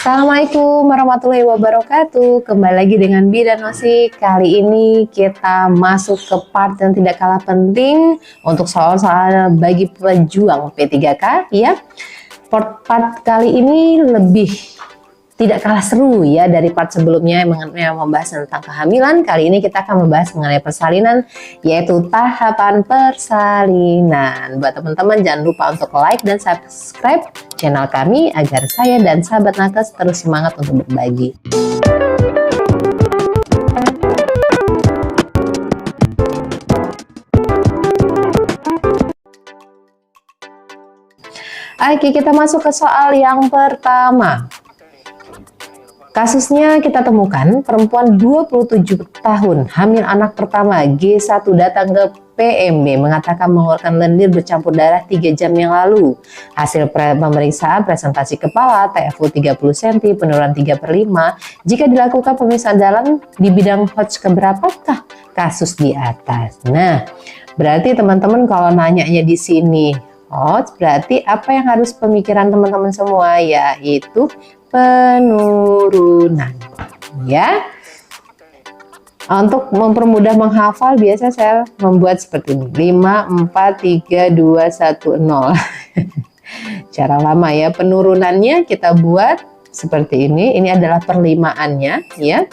Assalamualaikum warahmatullahi wabarakatuh. Kembali lagi dengan Bi dan Nosi. Kali ini kita masuk ke part yang tidak kalah penting untuk soal-soal bagi pejuang P3K ya. Part kali ini lebih tidak kalah seru ya dari part sebelumnya yang membahas tentang kehamilan. Kali ini kita akan membahas mengenai persalinan, yaitu tahapan persalinan. Buat teman-teman jangan lupa untuk like dan subscribe channel kami agar saya dan sahabat nakes terus semangat untuk berbagi. Oke, kita masuk ke soal yang pertama. Kasusnya kita temukan perempuan 27 tahun, hamil anak pertama, G1 datang ke PMB mengatakan mengeluarkan lendir bercampur darah 3 jam yang lalu. Hasil pemeriksaan presentasi kepala, TFU 30 cm, penurunan 3/5. Jika dilakukan pemeriksaan dalam di bidang Hodge keberapakah kasus di atas? Nah, berarti teman-teman kalau nanyanya di sini Hodge, berarti apa yang harus pemikiran teman-teman semua, yaitu penurunan ya. Untuk mempermudah menghafal biasa saya membuat seperti ini 5 4 3 2 1 0 cara lama ya. Penurunannya kita buat seperti ini adalah perlimaannya ya.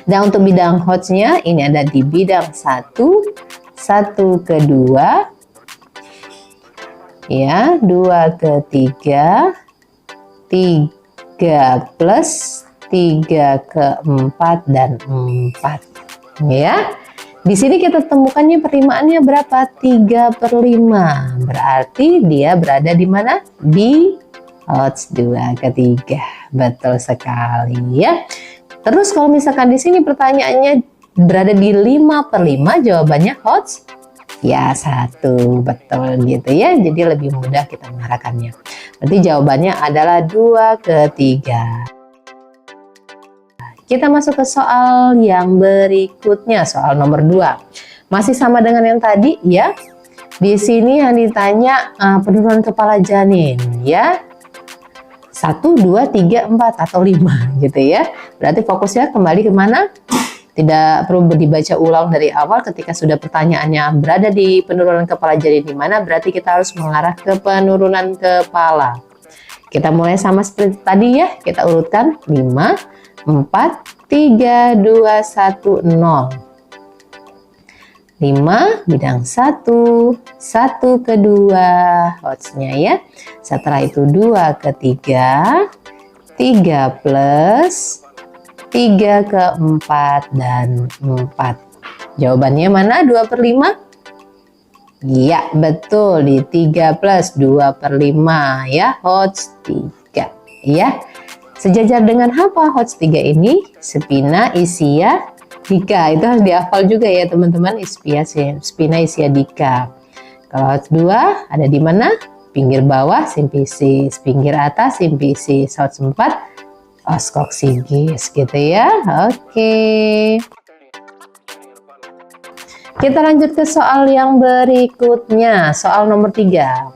Dan untuk bidang Hodge-nya ini ada di bidang 1 ke 2 ya, 2 ke 3 plus 3 ke 4 dan 4 ya. Di sini kita temukannya perlimaannya berapa? 3/5. Berarti dia berada di mana? Di Hodge 2 ke 3. Betul sekali ya. Terus kalau misalkan di sini pertanyaannya berada di 5/5, jawabannya Hodge ya 1. Betul gitu ya. Jadi lebih mudah kita mengarahkannya. Berarti jawabannya adalah 2 ke 3. Kita masuk ke soal yang berikutnya, soal nomor 2. Masih sama dengan yang tadi ya. Di sini yang ditanya penurunan kepala janin ya. 1, 2, 3, 4 atau 5 gitu ya. Berarti fokusnya kembali kemana? Tidak perlu dibaca ulang dari awal. Ketika sudah pertanyaannya berada di penurunan kepala janin di mana, berarti kita harus mengarah ke penurunan kepala. Kita mulai sama seperti tadi ya. Kita urutkan 5, 4, 3, 2, 1, 0. 5 bidang 1 ke 2 Hodge-nya ya. Setelah itu 2 ke 3, 3 plus 3 ke 4 dan 4. Jawabannya mana? 2/5? Iya betul, di 3 plus 2/5 ya, Hodge 3 ya. Sejajar dengan apa Hodge 3 ini? Spina, Isia, Dika. Itu harus dihafal juga ya teman-teman. Spina, Isia, Dika. Kalau Hodge 2 ada di mana? Pinggir bawah simpisis, pinggir atas simpisis. Hodge 4 oskoksigis gitu ya. Oke. Kita lanjut ke soal yang berikutnya, soal nomor 3.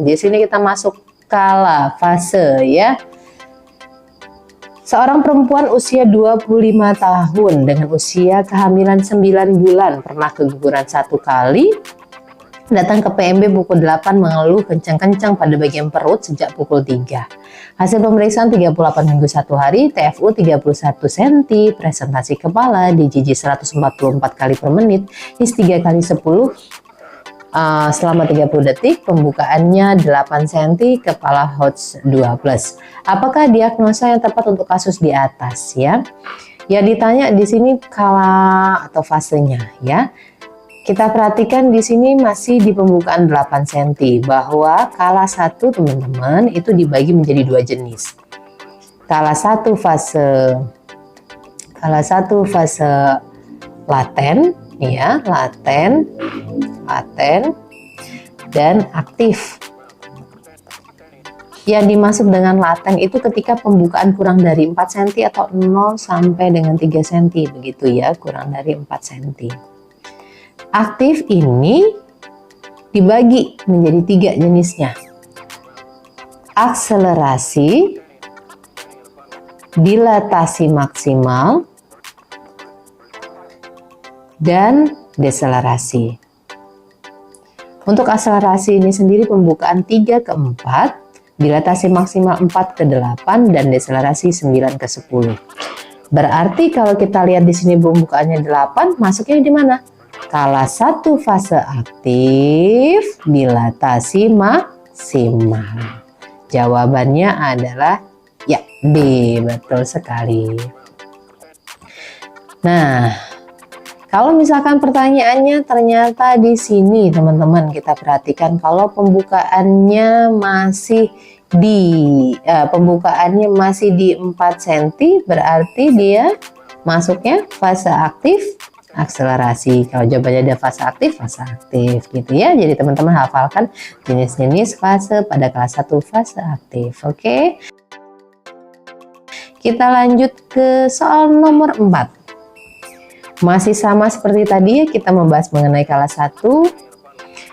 Di sini kita masuk kala fase ya. Seorang perempuan usia 25 tahun dengan usia kehamilan 9 bulan pernah keguguran 1 kali, datang ke PMB pukul 8 mengeluh kencang-kencang pada bagian perut sejak pukul 3. Hasil pemeriksaan 38 minggu 1 hari, TFU 31 cm, presentasi kepala, DJJ 144 kali per menit, HIS 3 kali 10 selama 30 detik, pembukaannya 8 cm, kepala Hodge 2+. Apakah diagnosa yang tepat untuk kasus di atas ya? Ya ditanya di sini kala atau fasenya ya. Kita perhatikan di sini masih di pembukaan 8 cm, bahwa kala 1 teman-teman itu dibagi menjadi 2 jenis. Kala 1 fase laten ya, laten dan aktif. Yang dimaksud dengan laten itu ketika pembukaan kurang dari 4 cm atau 0 sampai dengan 3 cm begitu ya, kurang dari 4 cm. Aktif ini dibagi menjadi 3 jenisnya. Akselerasi, dilatasi maksimal, dan deselerasi. Untuk akselerasi ini sendiri pembukaan 3 ke 4, dilatasi maksimal 4 ke 8, dan deselerasi 9 ke 10. Berarti kalau kita lihat di sini pembukaannya 8, masuknya di mana? Kala 1 fase aktif, dilatasi maksimal. Jawabannya adalah ya, B, betul sekali. Nah, kalau misalkan pertanyaannya ternyata di sini teman-teman kita perhatikan kalau pembukaannya masih di 4 cm berarti dia masuknya fase aktif akselerasi. Kalau jawabannya ada fase aktif gitu ya. Jadi teman-teman hafalkan jenis-jenis fase pada kelas 1 fase aktif. Oke. Kita lanjut ke soal nomor 4. Masih sama seperti tadi ya, kita membahas mengenai kelas 1.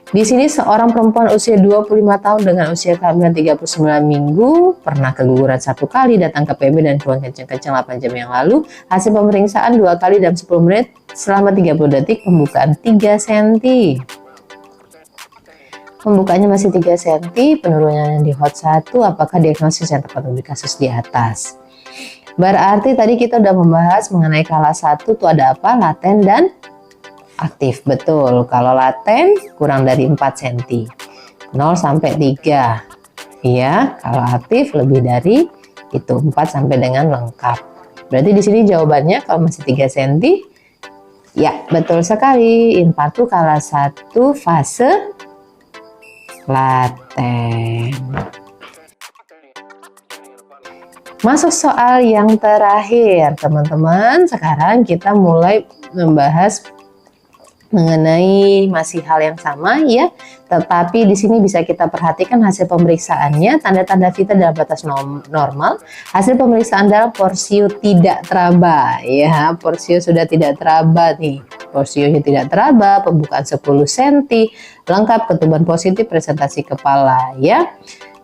Di sini seorang perempuan usia 25 tahun dengan usia kehamilan 39 minggu pernah keguguran 1 kali, datang ke PMB dan keluar kencang-kencang 8 jam yang lalu. Hasil pemeriksaan 2 kali dalam 10 menit selama 30 detik, pembukaan 3 cm. Pembukaannya masih 3 cm, penurunannya di hot 1, apakah diagnosis yang tepat untuk kasus di atas? Berarti tadi kita udah membahas mengenai kelas 1 itu ada apa? Laten dan aktif. Betul, kalau laten kurang dari 4 cm, 0 sampai 3. Ya, kalau aktif lebih dari itu 4 sampai dengan lengkap. Berarti di sini jawabannya kalau masih 3 cm, ya betul sekali. Infartu kelas 1 fase laten. Masuk soal yang terakhir teman-teman. Sekarang kita mulai membahas mengenai masih hal yang sama ya, tetapi di sini bisa kita perhatikan hasil pemeriksaannya, tanda-tanda vital dalam batas normal, hasil pemeriksaan dalam porsio tidak teraba ya, porsio sudah tidak teraba nih, porsionya tidak teraba, pembukaan 10 cm, lengkap, ketuban positif, presentasi kepala ya.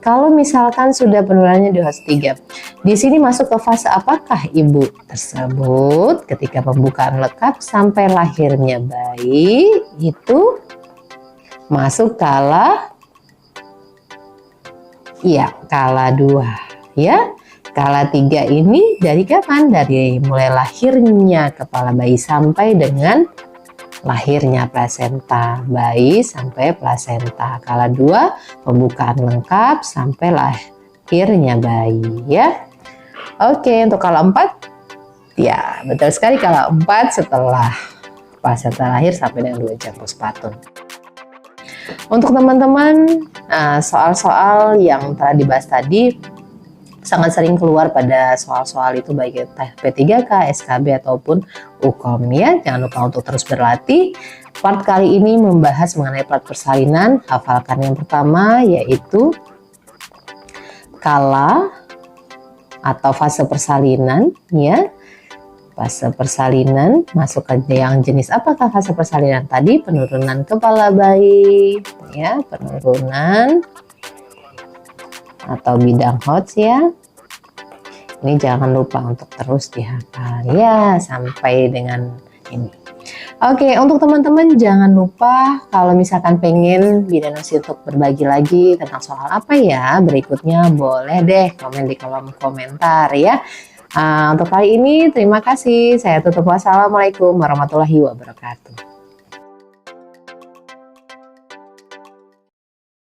Kalau misalkan sudah penurunannya di fase 3, di sini masuk ke fase apakah ibu tersebut? Ketika pembukaan lengkap sampai lahirnya bayi itu masuk kala, ya kala 2 ya. Kala 3 ini dari kapan? Dari mulai lahirnya kepala bayi sampai dengan lahirnya plasenta bayi sampai plasenta. Kala 2 pembukaan lengkap sampai lahirnya bayi ya. Oke, untuk kala 4 ya betul sekali, kala 4 setelah plasenta lahir sampai dengan 2 jam postpartum. Untuk teman-teman, soal-soal yang telah dibahas tadi sangat sering keluar pada soal-soal itu baik P3K, SKB ataupun UKOM ya. Jangan lupa untuk terus berlatih. Part kali ini membahas mengenai plat persalinan. Hafalkan yang pertama yaitu kala atau fase persalinan ya. Fase persalinan masuk ke yang jenis apakah fase persalinan tadi? Penurunan kepala bayi ya, penurunan atau bidang HOTS ya. Ini jangan lupa untuk terus dihafal ya sampai dengan ini. Oke, untuk teman-teman jangan lupa kalau misalkan pengen Bidan Usi untuk berbagi lagi tentang soal apa ya berikutnya, boleh deh komen di kolom komentar ya. Untuk kali ini terima kasih. Saya tutup. Wassalamualaikum warahmatullahi wabarakatuh.